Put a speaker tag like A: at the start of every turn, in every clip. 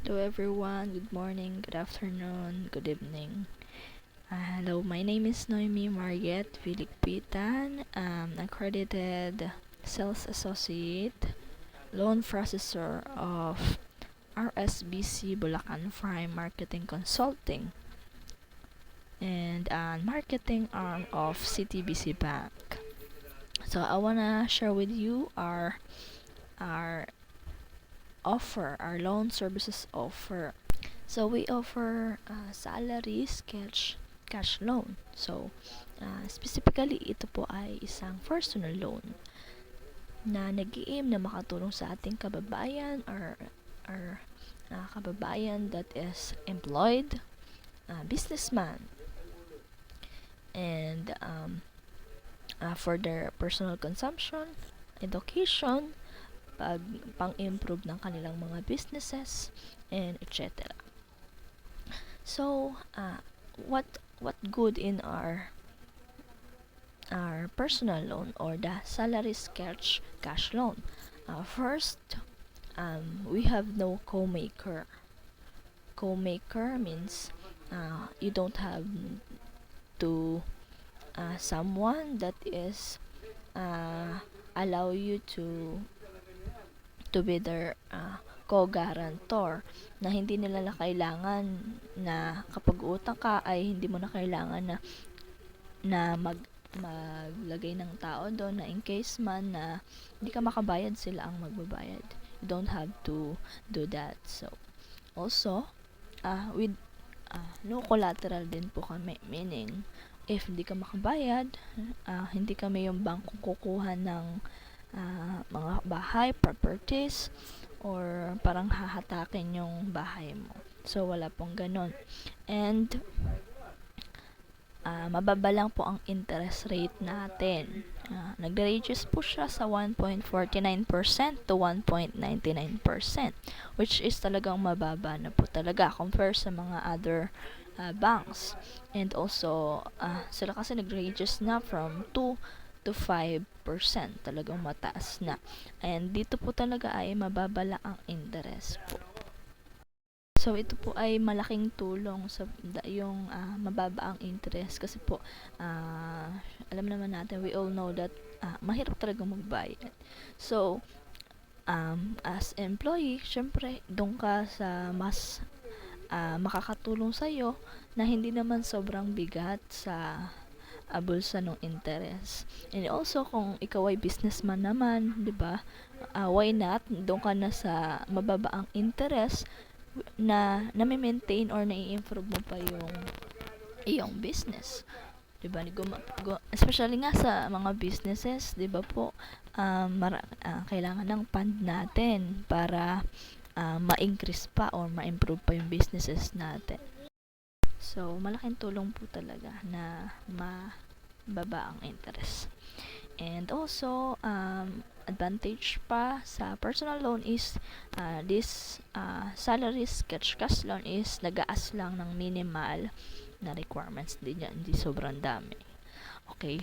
A: Hello everyone, good morning, good afternoon, good evening. Hello, my name is Noemi Mariette Vilikpitan, accredited sales associate, loan processor of RSBC Bulacan Prime Marketing Consulting, and marketing arm of CTBC Bank. So I wanna share with you our loan services offer. So we offer salary sketch cash loan. So specifically ito po ay isang personal loan na nag-i-aim na makatulong sa ating kababayan or kababayan that is employed, businessman, and for their personal consumption, education, pang-improve ng kanilang mga businesses, and etc. So, what good in our personal loan or the salary sketch cash loan? First, we have no co-maker. Co-maker means you don't have to someone that is allow you to be their co-guarantor, na hindi nila kailangan na kapag utang ka ay hindi mo na kailangan na maglagay ng tao doon, na in case man na hindi ka makabayad, sila ang magbabayad. You don't have to do that. So also with no collateral din po kami, meaning if hindi ka makabayad, hindi kami yung bangko kukuha ng mga bahay, properties, or parang hahatakin yung bahay mo. So, wala pong ganon. And, mababa lang po ang interest rate natin. Nagre-reduce po siya sa 1.49% to 1.99%, which is talagang mababa na po talaga compare sa mga other banks. And also, sila kasi nag-reduce na from 2 to 5%. Talagang mataas na. And dito po talaga ay mababa lang ang interest po. So, ito po ay malaking tulong sa yung mababa ang interest kasi po alam naman natin, we all know that mahirap talaga magbayad. So, as employee, syempre, doon ka sa mas makakatulong sa'yo na hindi naman sobrang bigat sa bulsa ng interest. And also, kung ikaw ay businessman naman, di ba, why not? Doon ka na sa mababa ang interest na nami-maintain or nai-improve mo pa yung iyong business. 'Di ba? Especially nga sa mga businesses, 'di ba po, kailangan ng fund natin para ma-increase pa or ma-improve pa yung businesses natin. So, malaking tulong po talaga na mababa ang interest. And also, advantage pa sa personal loan is this salary sketch cash loan is nagaas lang ng minimal na requirements din yan, hindi sobrang dami. Okay,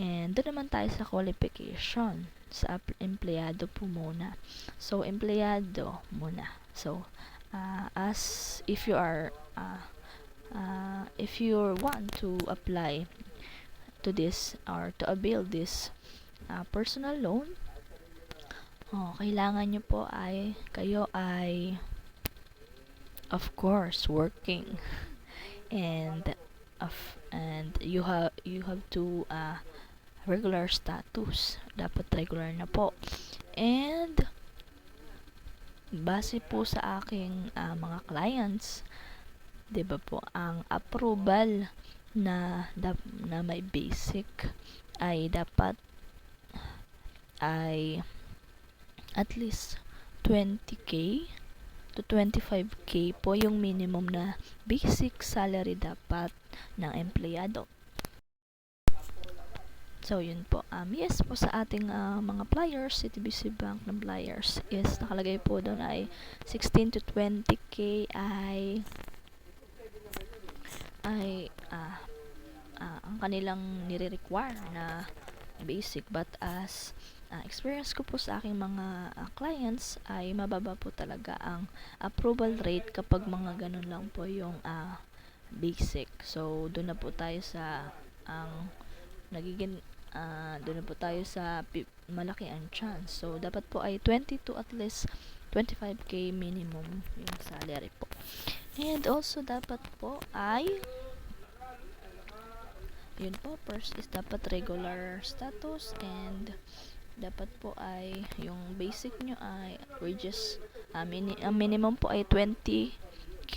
A: and doon naman tayo sa qualification sa empleyado po muna. So, empleyado muna. So, as if you are if you want to apply to this or to avail this personal loan, kailangan nyo po ay kayo ay of course working, and you have to regular status, dapat regular na po. And base po sa aking mga clients, 'di ba po, ang approval na may basic ay dapat ay at least 20k to 25k po yung minimum na basic salary dapat ng empleyado. So, yun po. Yes po, sa ating mga pliers, CTBC Bank ng pliers is nakalagay po doon ay 16 to 20k ay ang kanilang nire-require na basic, but as experience ko po sa aking mga clients ay mababa po talaga ang approval rate kapag mga ganun lang po yung basic. So, doon na po tayo sa ang nagiging doon na po tayo sa malaki ang chance. So, dapat po ay 20 to at least 25k minimum yung salary po. And also, dapat po ay yun po, first is dapat regular status, and dapat po ay yung basic nyo ay wages, ang minimum po ay 20k,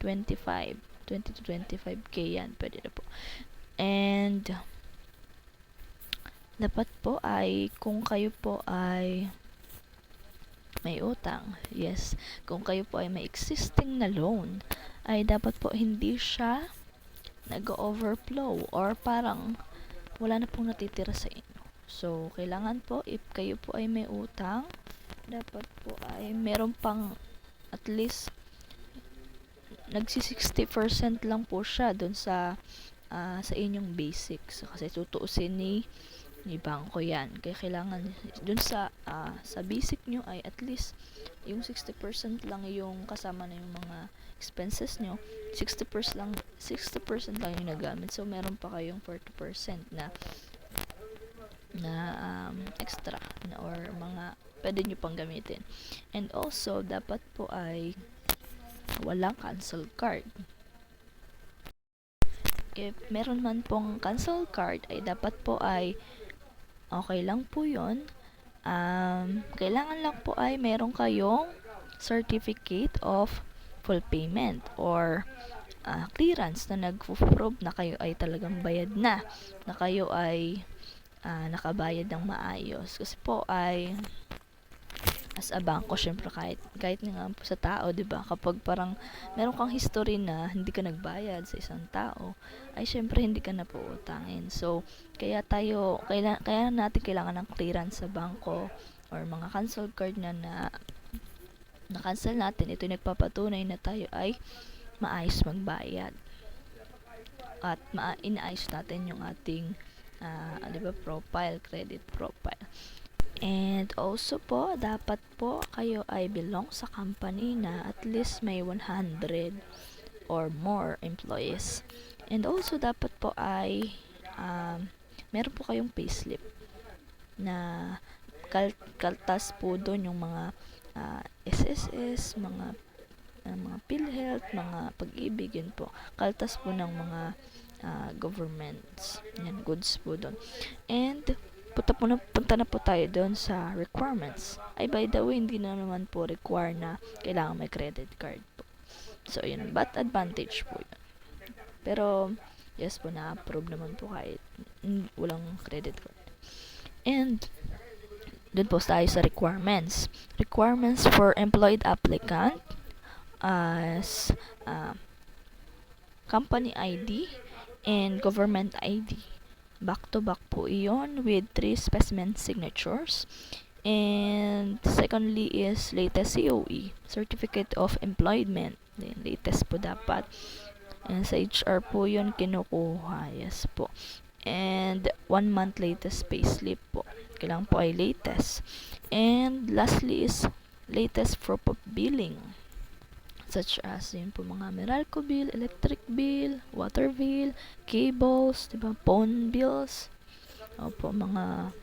A: 25, 20 to 25k yan, pwede na po. And dapat po ay kung kayo po ay may utang, yes, kung kayo po ay may existing na loan, ay dapat po hindi siya nag-overflow or parang wala na pong natitira sa inyo. So, kailangan po, if kayo po ay may utang, dapat po ay meron pang at least nagsi 60% lang po siya dun sa inyong basics. Kasi tutuusin ni bangko yan. Kaya kailangan dun sa basic nyo ay at least yung 60% lang yung kasama na yung mga expenses nyo. 60% lang yung nagamit. So, meron pa kayong 40% na extra na or mga pwede nyo pang gamitin. And also, dapat po ay walang cancel card. If meron man pong cancel card, ay dapat po ay okay lang po yun. Kailangan lang po ay meron kayong certificate of full payment or clearance na nag-prove na kayo ay talagang bayad na kayo ay nakabayad ng maayos. Kasi po ay as a bangko, syempre kahit nga po sa tao, 'di ba? Kapag parang meron kang history na hindi ka nagbayad sa isang tao, ay syempre hindi ka na po utangin. So, kaya natin kailangan ng clearance sa bangko or mga cancel card na cancel natin. Ito yung nagpapatunay na tayo ay maayos magbayad. At inaayos natin yung ating 'di ba, credit profile. And also po, dapat po kayo ay belong sa company na at least may 100 or more employees. And also dapat po ay meron po kayong payslip na kaltas po doon yung mga SSS, mga PhilHealth, mga Pag-ibig, yun po. Kaltas po ng mga governments. Yan, goods po doon. And punta na po tayo doon sa requirements. Ay, by the way, hindi na naman po require na kailangan may credit card po. So, yun. But advantage po yun. Pero, yes po, na-approve naman po kahit walang credit card. And, doon po tayo sa requirements. Requirements for employed applicant as company ID and government ID. Back to back po iyon with 3 specimen signatures. And secondly is latest COE, Certificate of Employment. Latest po dapat. And sa HR po yun kinukuha. Yes po. And 1 month latest payslip po. Kailangan po ay latest. And lastly is latest proof of billing, such as yun po mga Meralco bill, electric bill, water bill, cables, diba, phone bills, opo, mga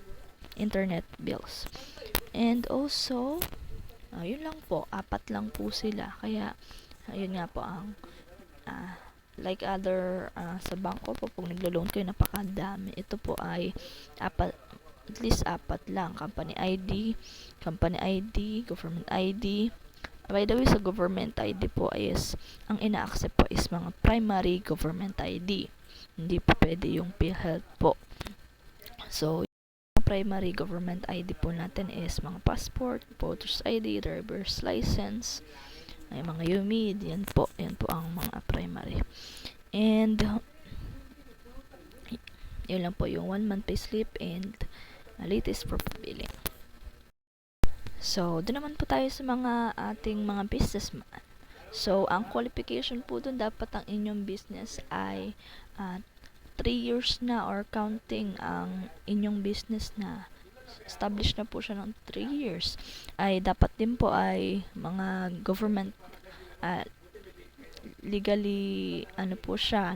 A: internet bills. And also, yun lang po, 4 lang po sila. Kaya, yun nga po ang like other sa bangko po, pag naglo-loan kayo, napakadami. Ito po ay at least 4 lang. Company ID, government ID. By the way, sa government ID po is, ang ina-accept po is mga primary government ID. Hindi po pwede yung PhilHealth po. So, yung primary government ID po natin is mga passport, voter's ID, driver's license, ay mga UMID, yan po ang mga primary. And, yun lang po yung 1 month payslip and latest proof of billing. So, doon naman po tayo sa mga ating mga businessman. So, ang qualification po doon, dapat ang inyong business ay 3 years na or counting ang inyong business na establish na po siya ng 3 years, ay dapat din po ay mga government, uh, legally, ano po siya,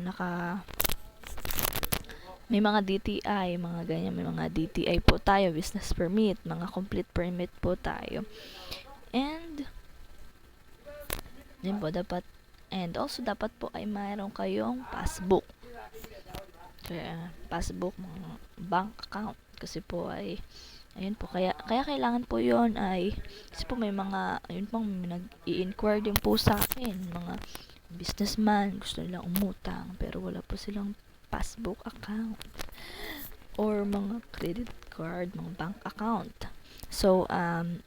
A: may mga DTI, mga ganyan, may mga DTI po tayo, business permit, mga complete permit po tayo. And, yun po, dapat, and also dapat po ay mayroon kayong passbook. Kaya, passbook, mga bank account, kasi po ay, ayun po, kaya kailangan po yon ay, kasi po may mga, ayun po, may nag-i-inquire din po sa akin, mga businessman, gusto nilang umutang, pero wala po silang passbook account or mga credit card, mga bank account. So,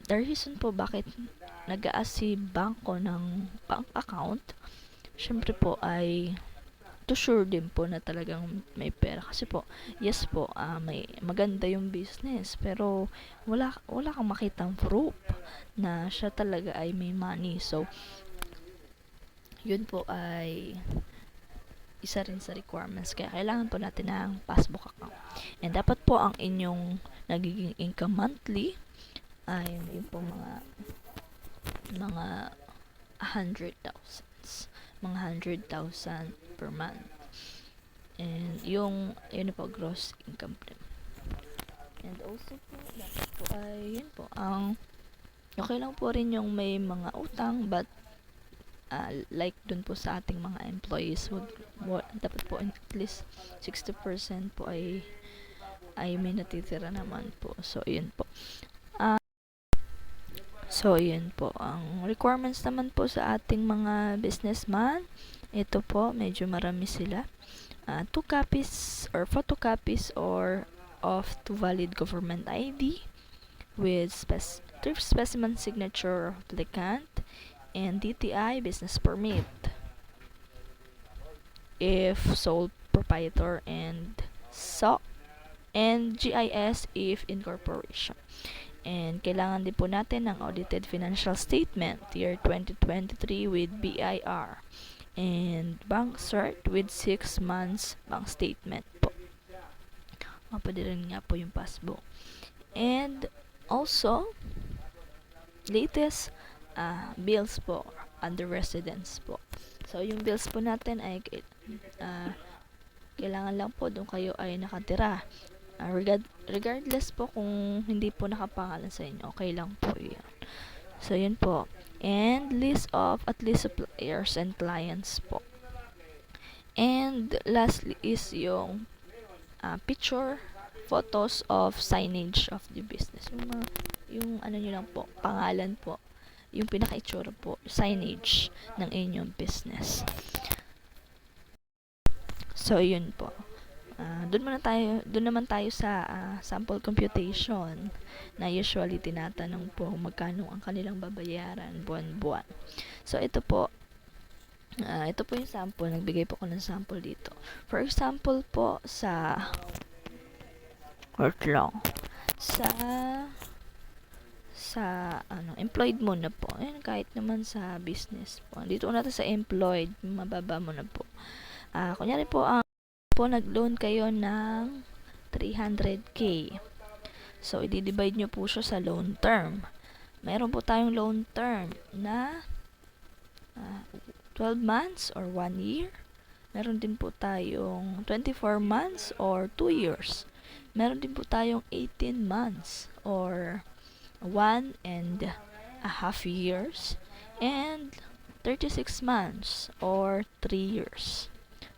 A: the reason po bakit nag-a-ask si bangko ng bank account, syempre po ay to sure din po na talagang may pera. Kasi po, yes po, may maganda yung business, pero wala kang makitang proof na siya talaga ay may money. So, yun po ay isa rin sa requirements, kaya kailangan po natin ng passbook account. And dapat po ang inyong nagiging income monthly ay yun po mga 100,000 per month. And yung yun po gross income po. And also po dapat po ay yun po ang okay lang po rin yung may mga utang, but like dun po sa ating mga employees, dapat po at least 60% po ay may natitira naman po. So yun po. So yun po ang requirements naman po sa ating mga businessman. Ito po, medyo marami sila. 2 copies or photocopies or of 2 valid government ID with 3 specimen signature of applicant and DTI business permit if sole proprietor and GIS if incorporation. And kailangan din po natin ng audited financial statement year 2023 with BIR and bank cert with 6 months bank statement po. Pwede rin nga po yung passbook. And also latest bills po under residence po. So yung bills po natin ay kailangan lang po doon kayo ay nakatira. Regardless po kung hindi po nakapangalan sa inyo, okay lang po yan. So yun po. And list of at least suppliers and clients po. And lastly is yung picture, photos of signage of the business. Yung ano nyo lang po, pangalan po, yung pinaka-itsura po, signage ng inyong business. So yun po. Doon naman tayo sa sample computation na usually tinatanong po magkano ang kanilang babayaran buwan-buwan. So ito po yung sample. Nagbigay po ko ng sample dito. For example po sa employed muna po. Ayan, kahit naman sa business po. Dito natin sa employed, mababa muna po. Kunyari po nag-loan kayo ng 300k. So, i-divide nyo po siya sa loan term. Meron po tayong loan term na 12 months or 1 year. Meron din po tayong 24 months or 2 years. Meron din po tayong 18 months or 1.5 years. And 36 months or 3 years.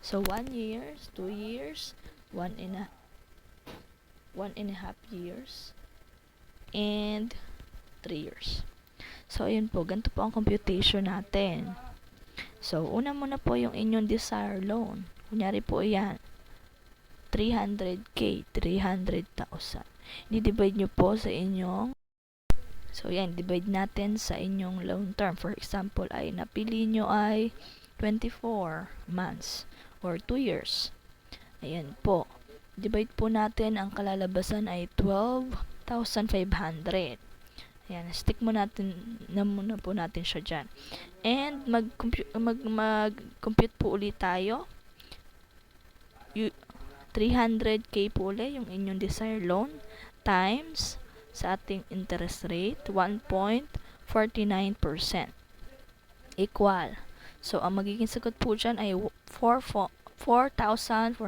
A: So 1 year, 2 years, 1.5 years, and 3 years. So ayun po, ganito po ang computation natin. So una muna po yung inyong desire loan. Kunyari po yan, 300k, 300,000. I-divide nyo po sa inyong, so yan, divide natin sa inyong loan term. For example, ay napili nyo ay 24 months or 2 years. Ayan po. Divide po natin, ang kalalabasan ay 12,500. Ayan, stick mo natin na muna po natin siya dyan. And mag-compute po ulit tayo. 300k po ulit yung inyong desire loan times sa ating interest rate, 1.49%. Equal. So, ang magiging sagot po dyan ay 4,470.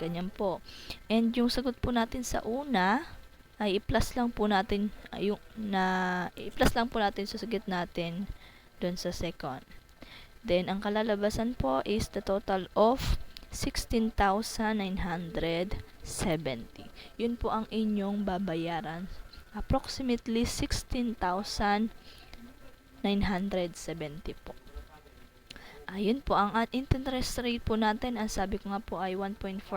A: Ganyan po. And yung sagot po natin sa una, ay i-plus lang po natin sa sagot natin doon sa second. Then ang kalalabasan po is the total of 16,970. Yun po ang inyong babayaran. Approximately 16,970 po. Ayun po ang interest rate po natin. Ang sabi ko nga po ay 1.49%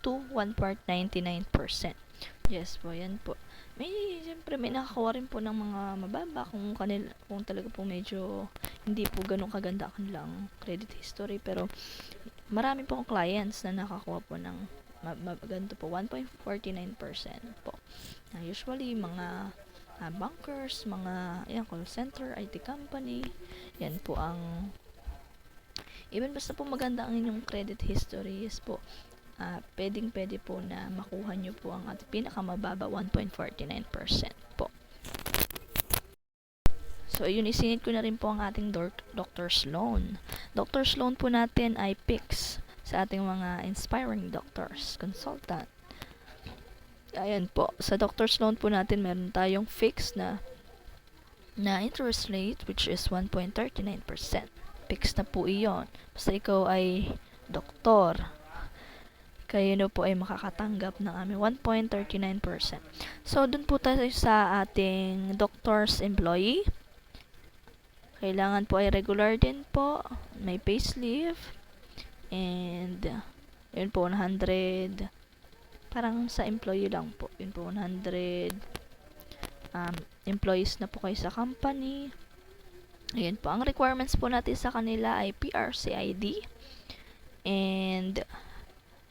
A: to 1.99%. Yes po, yan po. Siyempre may nakakuha rin po ng mga mababa kung talaga po medyo hindi po ganun kaganda kanilang credit history, pero marami po akong clients na nakakuha po ng ganito po, 1.49% po. Usually mga bankers, mga call center, IT company, yan po ang even basta po maganda ang inyong credit history, yes po, pwede po na makuha nyo po ang pinakamababa, 1.49% po. So, yun, isinid ko na rin po ang ating doctor's loan. Doctor's loan po natin ay fixed sa ating mga inspiring doctors, consultant. Ayan po, sa doctor's loan po natin, meron tayong fixed na interest rate, which is 1.39%. Fixed na po iyon. Basta ikaw ay doktor, kayo na po ay makakatanggap ng aming 1.39%. So, dun po tayo sa ating doctor's employee. Kailangan po ay regular din po. May payslip. And, yun po, 100. Parang sa employee lang po. Yun po, 100 employees na po kayo sa company. Ayan po. Ang requirements po natin sa kanila ay PRC ID. And,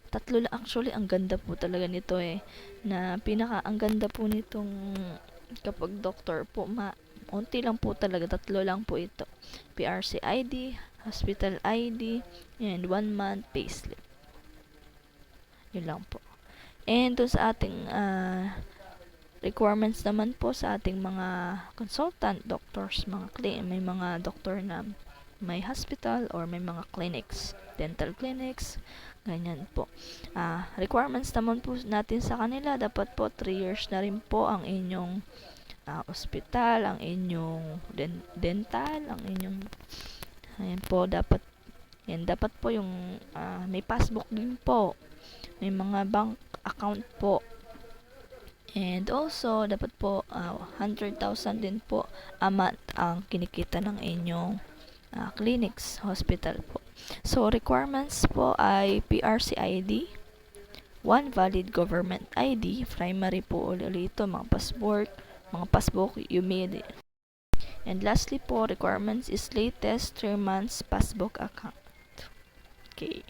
A: tatlo lang, actually ang ganda po talaga nito ang ganda po nitong kapag doctor po, unti lang po talaga, tatlo lang po ito: PRC ID, hospital ID, and 1 month payslip. Yun lang po. And doon sa ating requirements naman po sa ating mga consultant doctors, may mga doctor na may hospital or may mga clinics, dental clinics, ganyan po. Requirements naman po natin sa kanila, dapat po 3 years na rin po ang inyong hospital, ang inyong dental, ang inyong dapat po yung may passbook din po, may mga bank account po. And also, dapat po 100,000 din po a month ang kinikita ng inyong clinics, hospital po. So, requirements po ay PRC ID, 1 valid government ID, primary po ulit ito, mga passbook, UMID. And lastly po, requirements is latest 3 months passbook account. Okay.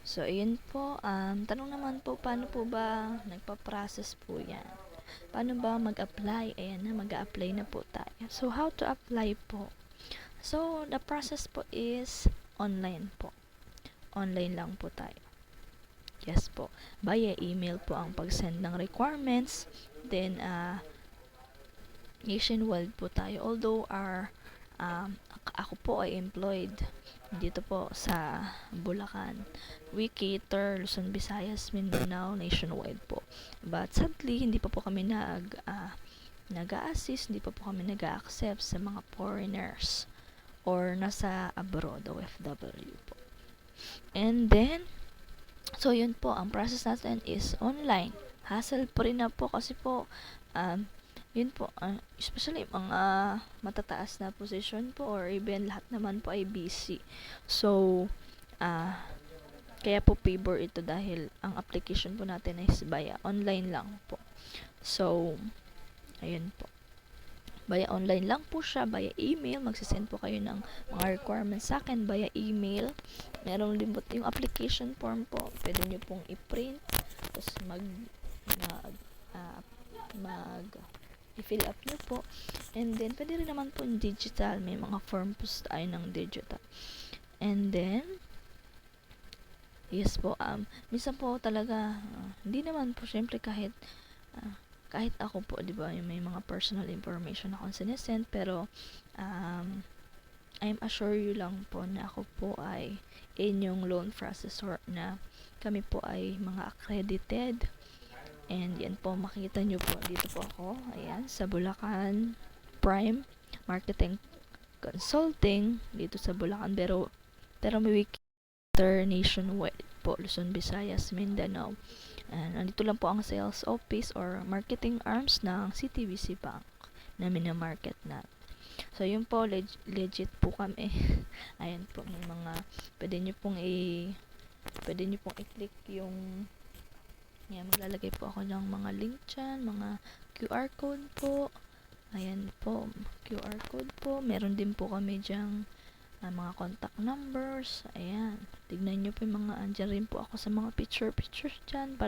A: So, ayun po. Tanong naman po, paano po ba nagpa-process po yan? Paano ba mag-apply? Ayan na, mag-a-apply na po tayo. So, how to apply po? So, the process po is online po. Online lang po tayo. Yes po. Via email po ang pag-send ng requirements. Then, nationwide po tayo. Although, ako po ay employed dito po sa Bulacan. We cater Luzon, Visayas, Mindanao, nationwide po. But sadly, hindi pa po kami nag-a-assist, hindi pa po kami nag-a-accept sa mga foreigners or nasa abroad, OFW po. And then, so yun po, ang process natin is online. Hassle po rin na po kasi po, yun po, especially mga matataas na position po or even lahat naman po ay busy. So, kaya po favor ito dahil ang application po natin is via online lang po. So, ayun po. Via online lang po siya, via email. Magsisend po kayo ng mga requirements sa akin via email. Meron din po yung application form po. Pwede nyo pong i-print. Tapos i-fill up nyo po. And then, pwede rin naman po yung digital. May mga form po tayo ng digital. And then, Yes po, minsan po talaga, hindi naman po syempre kahit ako po, 'di ba, yung may mga personal information akong sinesend, pero I'm assure you lang po na ako po ay inyong loan processor, na kami po ay mga accredited. And yan po, makita nyo po, dito po ako, ayan, sa Bulacan Prime Marketing Consulting, dito sa Bulacan, pero may nationwide po, Luzon, Visayas, Mindanao. Nandito lang po ang sales office or marketing arms ng CTBC Bank na minamarket na. So, yun po, legit po kami. Ayan po, may mga, pwede nyo pong i-click yung, yan, maglalagay po ako ng mga link dyan, mga QR code po. Ayan po, QR code po. Meron din po kami dyang mga contact numbers. Ayan, tignan nyo po yung mga, andyan rin po ako sa mga pictures dyan.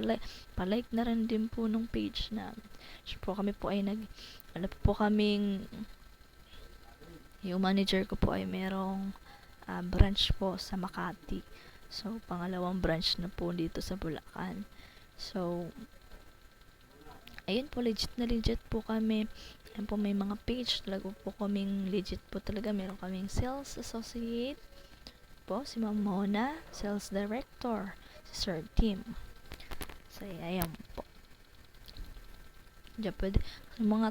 A: Palike na rin din po nung page na. So po, kami po ay alam po kaming, yung manager ko po ay merong branch po sa Makati. So, pangalawang branch na po dito sa Bulacan. So, ayun po, legit na legit po kami. Ayun po, may mga page talaga po kaming legit po talaga. Meron kaming sales associate po, si Ma'am Mona, sales director, si Sir Tim. So, ayan po. Diyan pwede, mga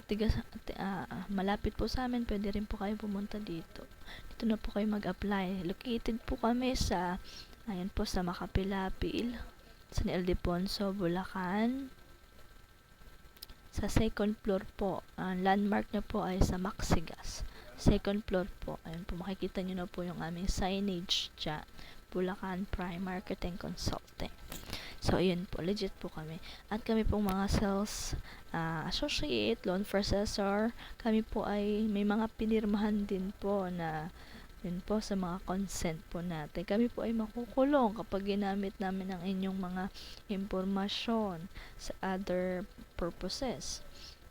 A: malapit po sa amin, pwede rin po kayo pumunta dito. Dito na po kayo mag-apply. Located po kami sa, ayan po, sa Makapilapil, San Ildefonso, Bulacan. Sa second floor po, landmark na po ay sa Maxigas. Second floor po, ayun po, makikita nyo na po yung aming signage dyan. Bulacan Prime Marketing Consulting. So, ayun po, legit po kami. At kami pong mga sales associate, loan processor, kami po ay may mga pinirmahan din po na yun po sa mga consent po natin. Kami po ay makukulong kapag ginamit namin ang inyong mga impormasyon sa other purposes.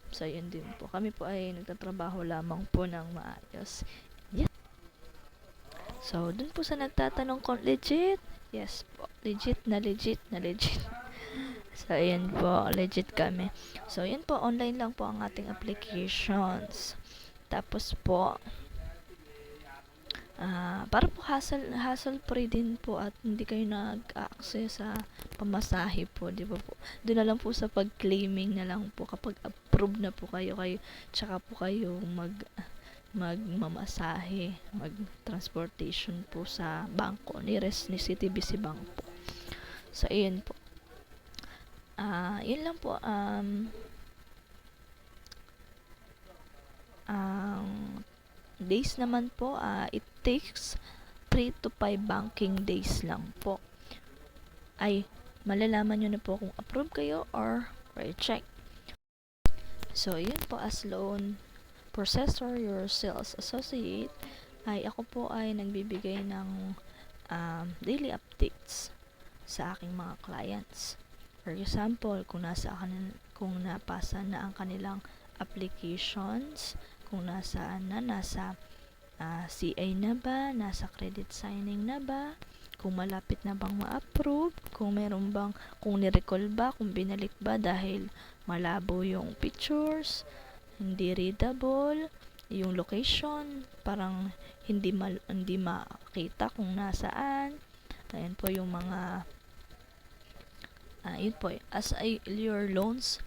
A: So, yun din po. Kami po ay nagtatrabaho lamang po ng maayos. Yes. So, dun po sa nagtatanong kung legit, yes po. Legit na legit na legit. So, ayan po. Legit kami. So, yun po. Online lang po ang ating applications. Tapos po, para po hassle free din po at hindi kayo nag-access sa pamasahe po, di ba po? Doon na lang po sa pag-claiming na lang po kapag approve na po kayo, tsaka po kayo magmamasahe, mag-transportation po sa bangko, nearest ni CTBC Bank po. So, ayun po. Yun lang po. Days naman po, it takes 3 to 5 banking days lang po. Ay, malalaman nyo na po kung approve kayo or reject. So, yun po, as loan processor, your sales associate, ay ako po ay nagbibigay ng daily updates sa aking mga clients. For example, kung napasa na ang kanilang applications, kung nasaan na, nasa CA na ba, nasa credit signing na ba, kung malapit na bang ma-approve, kung ni-recall ba, kung binalik ba dahil malabo yung pictures, hindi readable, yung location, parang hindi makita kung nasaan. Ayan po yung mga yun po, as your loans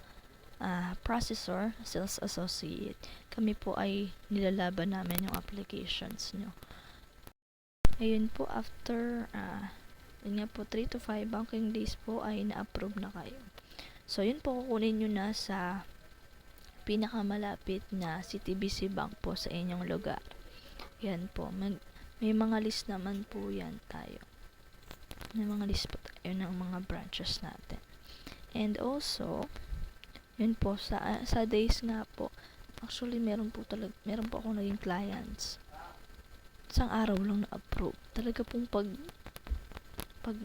A: processor, sales associate, kami po ay nilalaban namin yung applications nyo. Ayun po, after yun nga po, 3 to 5 banking days po ay na-approve na kayo. So, yun po, kukunin nyo na sa pinakamalapit na CTBC Bank po sa inyong lugar. Yan po, may mga list naman po yan tayo. May mga list po tayo ng mga branches natin. And also, yun po, sa days nga po, actually meron po ako naging clients. Isang araw lang na-approve. Talaga pong pag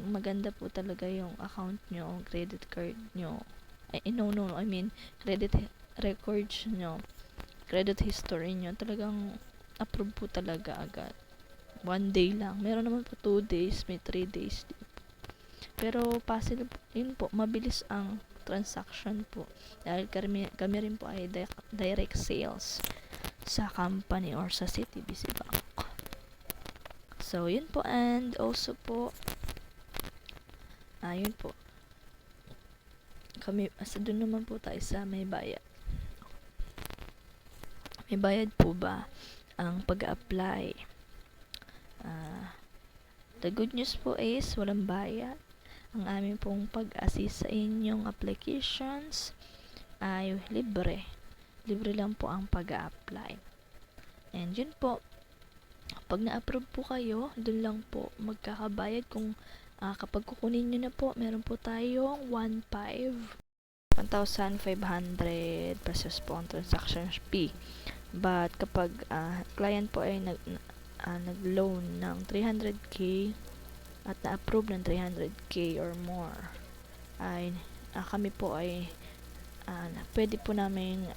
A: maganda po talaga yung account nyo, credit card nyo. Credit records nyo, credit history nyo, talagang approve po talaga agad. 1 day lang. Meron naman po 2 days, may 3 days. Pero possible yun po, mabilis ang transaction po. Dahil kami rin po ay direct sales sa company or sa CTBC Bank. So, yun po. And also po, yun po. Kami, doon naman po tayo sa may bayad. May bayad po ba ang pag-apply? The good news po is walang bayad. Ang aming pong pag-assist sa inyong applications ay libre. Libre lang po ang pag-apply. And yun po, pag na-approve po kayo, dun lang po magkakabayad kung kapag kukunin nyo na po, meron po tayong 1,500 pesos po ang transaction fee. But kapag client po ay nag-loan ng 300k at na-approve ng 300k or more, ay kami po ay pwede po namin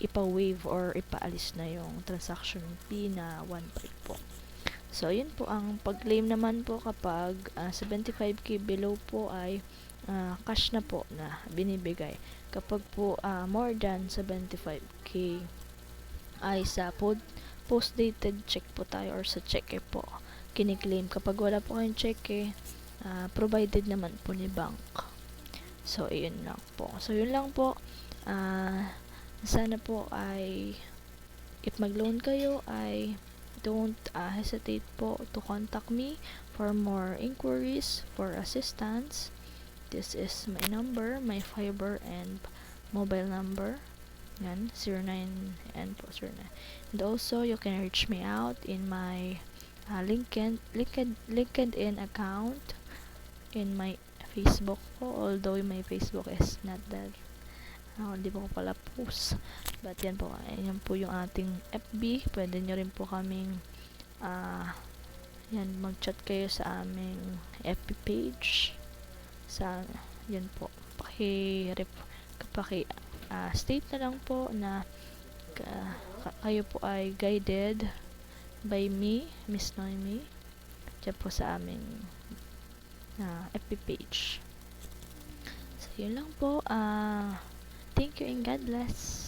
A: ipa-waive or ipaalis na yung transaction fee na 1.5 po. So, yun po ang pag-claim naman po kapag 75k below po ay cash na po na binibigay. Kapag po more than 75k ay sa post-dated check po tayo or sa cheque po kiniklaim. Kapag wala po kayong cheque, provided naman po ni bank. So, yun lang po. So, yun lang po. Sana po ay if mag-loan kayo ay don't hesitate po to contact me for more inquiries, for assistance. This is my number, my Viber and mobile number. Yan, 09 and po 09. And also, you can reach me out in my LinkedIn account, in my Facebook po, although my Facebook is not that hindi po ko pala post, but yan po, yan po yung ating FB. Pwede nyo rin po kaming yan, mag-chat kayo sa aming FB page sa yan po, state na lang po na kayo po ay guided by me, Miss Noemi, dyan po sa aming FB page. So, yun lang po. Thank you and God bless.